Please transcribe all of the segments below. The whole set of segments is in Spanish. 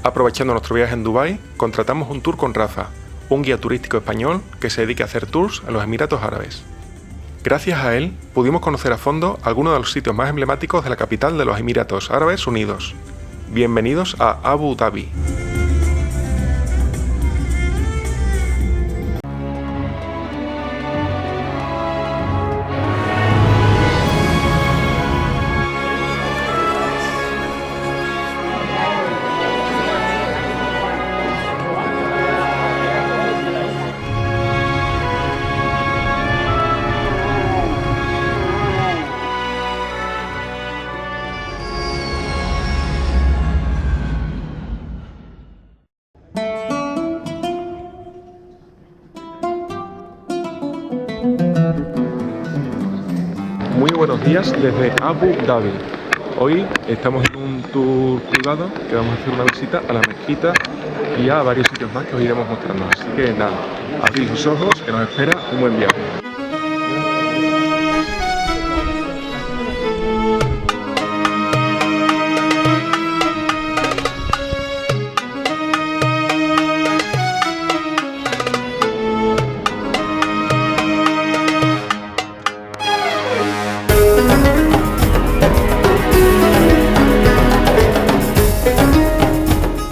Aprovechando nuestro viaje en Dubái, contratamos un tour con Rafa, un guía turístico español que se dedica a hacer tours a los Emiratos Árabes. Gracias a él, pudimos conocer a fondo algunos de los sitios más emblemáticos de la capital de los Emiratos Árabes Unidos. Bienvenidos a Abu Dhabi. Muy buenos días desde Abu Dhabi. Hoy estamos en un tour privado que vamos a hacer una visita a la mezquita y a varios sitios más que os iremos mostrando. Así que nada, abrid los ojos que nos espera un buen viaje.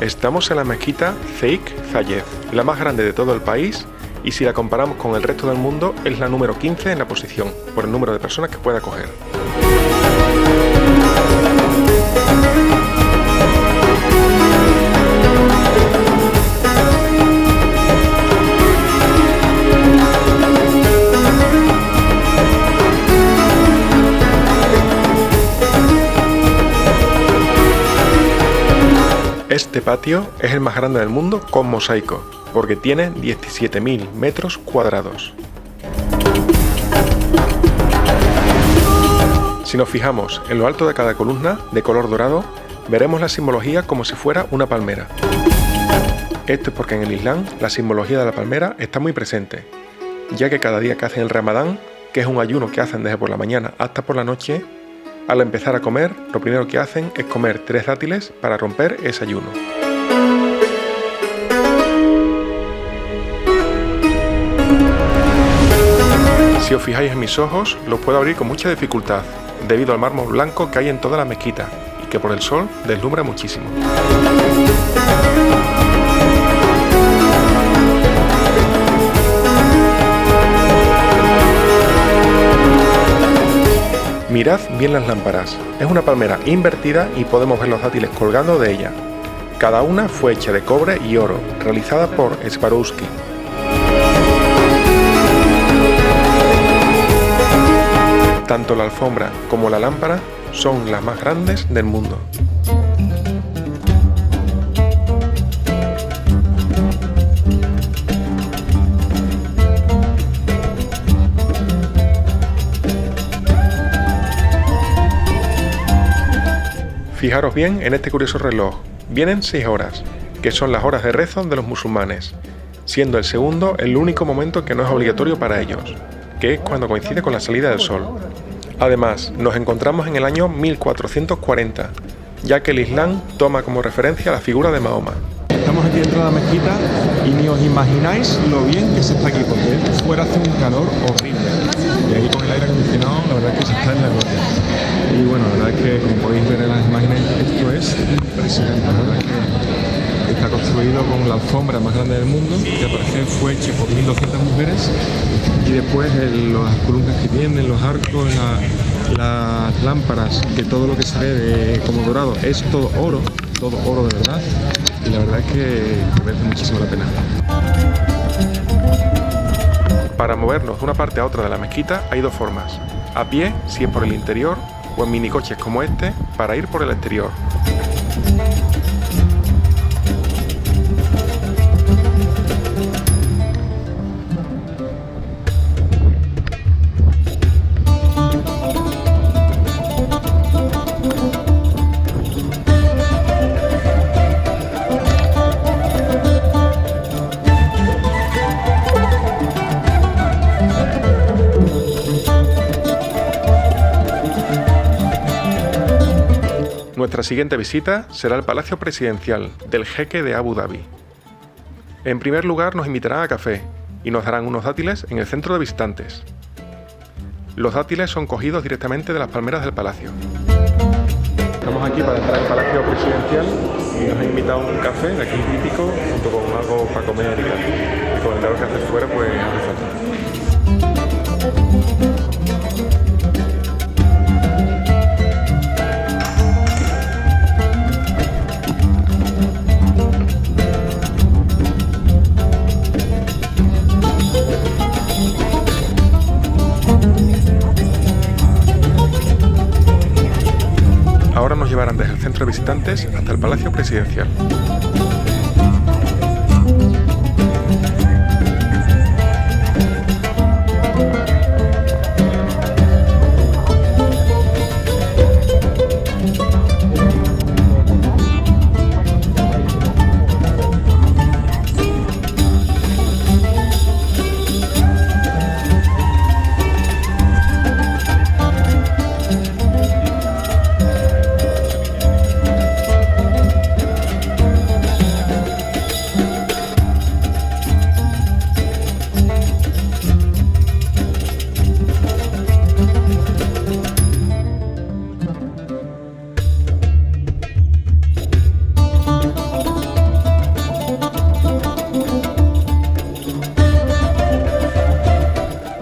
Estamos en la mezquita Sheikh Zayed, la más grande de todo el país, y si la comparamos con el resto del mundo es la número 15 en la posición, por el número de personas que puede acoger. Este patio es el más grande del mundo con mosaico, porque tiene 17.000 metros cuadrados. Si nos fijamos en lo alto de cada columna, de color dorado, veremos la simbología como si fuera una palmera. Esto es porque en el Islam la simbología de la palmera está muy presente, ya que cada día que hacen el Ramadán, que es un ayuno que hacen desde por la mañana hasta por la noche, al empezar a comer, lo primero que hacen es comer 3 dátiles para romper ese ayuno. Si os fijáis en mis ojos, los puedo abrir con mucha dificultad, debido al mármol blanco que hay en toda la mezquita y que por el sol deslumbra muchísimo. Mirad bien las lámparas, es una palmera invertida y podemos ver los dátiles colgando de ella. Cada una fue hecha de cobre y oro, realizada por Swarovski. Tanto la alfombra como la lámpara son las más grandes del mundo. Fijaros bien en este curioso reloj, vienen 6 horas, que son las horas de rezo de los musulmanes, siendo el segundo el único momento que no es obligatorio para ellos, que es cuando coincide con la salida del sol. Además, nos encontramos en el año 1440, ya que el Islam toma como referencia la figura de Mahoma. Estamos aquí dentro de la mezquita y ni os imagináis lo bien que se está aquí, porque fuera hace un calor horrible. Y aquí con el aire acondicionado, la verdad es que se está en la gloria. Y bueno, la verdad es que, como podéis ver en las imágenes, esto es impresionante. La verdad es que está construido con la alfombra más grande del mundo, que al parecer fue hecha por 1.200 mujeres. Y después las columnas que tienen, los arcos, las lámparas, que todo lo que se ve como dorado es todo oro de verdad. Y la verdad es que merece muchísimo la pena. Para movernos de una parte a otra de la mezquita hay 2 formas. A pie, si es por el interior, o en minicoches como este, para ir por el exterior. Nuestra siguiente visita será el Palacio Presidencial del Jeque de Abu Dhabi. En primer lugar nos invitarán a café y nos darán unos dátiles en el centro de visitantes. Los dátiles son cogidos directamente de las palmeras del palacio. Estamos aquí para entrar al Palacio Presidencial y nos han invitado a un café de aquí típico junto con algo para comer y tal. Y con el calor que hace fuera pues hace falta. Ahora nos llevarán desde el centro de visitantes hasta el Palacio Presidencial.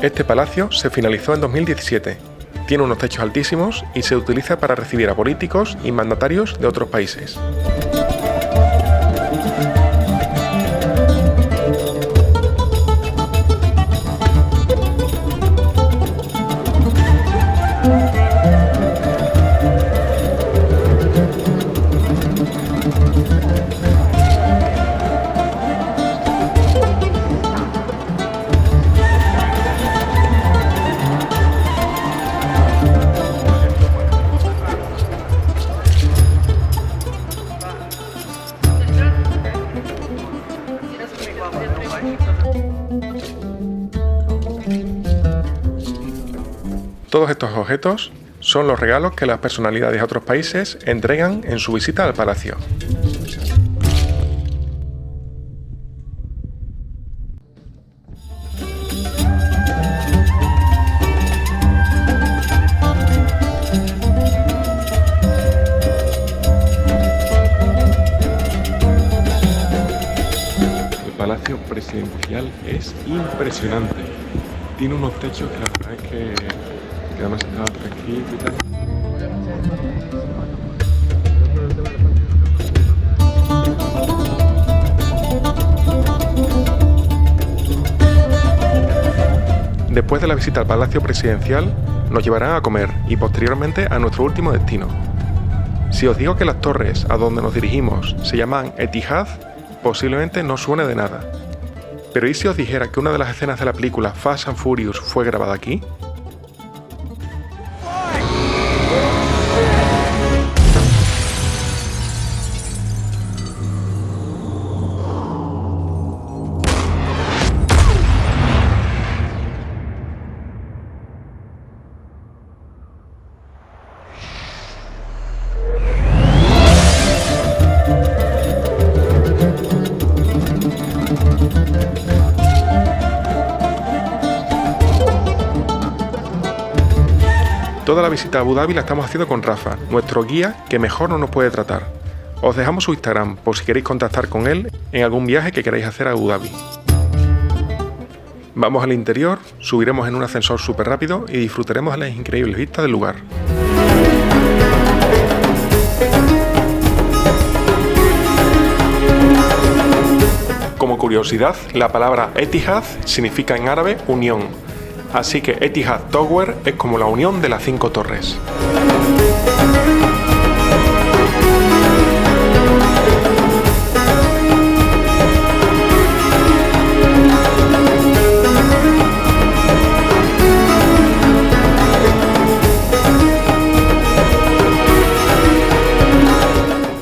Este palacio se finalizó en 2017, tiene unos techos altísimos y se utiliza para recibir a políticos y mandatarios de otros países. Todos estos objetos son los regalos que las personalidades de otros países entregan en su visita al palacio. El Palacio Presidencial es impresionante. Tiene unos techos que la verdad es que además está fresquito y tal. Después de la visita al Palacio Presidencial, nos llevarán a comer y posteriormente a nuestro último destino. Si os digo que las torres a donde nos dirigimos se llaman Etihad, posiblemente no suene de nada. Pero ¿y si os dijera que una de las escenas de la película Fast and Furious fue grabada aquí? Toda la visita a Abu Dhabi la estamos haciendo con Rafa, nuestro guía que mejor no nos puede tratar. Os dejamos su Instagram por si queréis contactar con él en algún viaje que queráis hacer a Abu Dhabi. Vamos al interior, subiremos en un ascensor súper rápido y disfrutaremos de las increíbles vistas del lugar. Como curiosidad, la palabra Etihad significa en árabe unión. Así que Etihad Tower es como la unión de las 5 torres.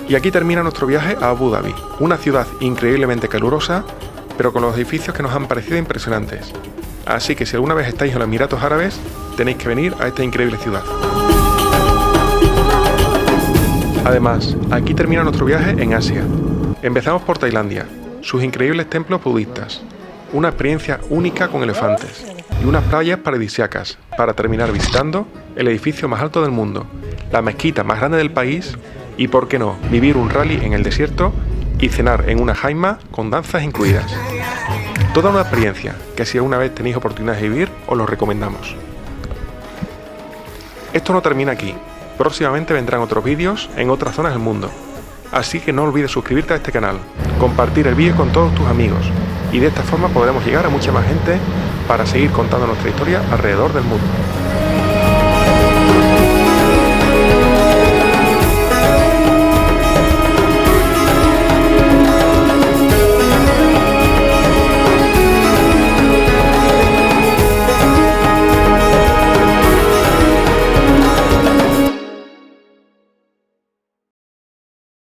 Y aquí termina nuestro viaje a Abu Dhabi, una ciudad increíblemente calurosa, pero con los edificios que nos han parecido impresionantes. Así que si alguna vez estáis en los Emiratos Árabes, tenéis que venir a esta increíble ciudad. Además, aquí termina nuestro viaje en Asia. Empezamos por Tailandia, sus increíbles templos budistas, una experiencia única con elefantes y unas playas paradisíacas, para terminar visitando el edificio más alto del mundo, la mezquita más grande del país y, por qué no, vivir un rally en el desierto y cenar en una jaima con danzas incluidas. Toda una experiencia que, si alguna vez tenéis oportunidad de vivir, os lo recomendamos. Esto no termina aquí. Próximamente vendrán otros vídeos en otras zonas del mundo. Así que no olvides suscribirte a este canal, compartir el vídeo con todos tus amigos y de esta forma podremos llegar a mucha más gente para seguir contando nuestra historia alrededor del mundo.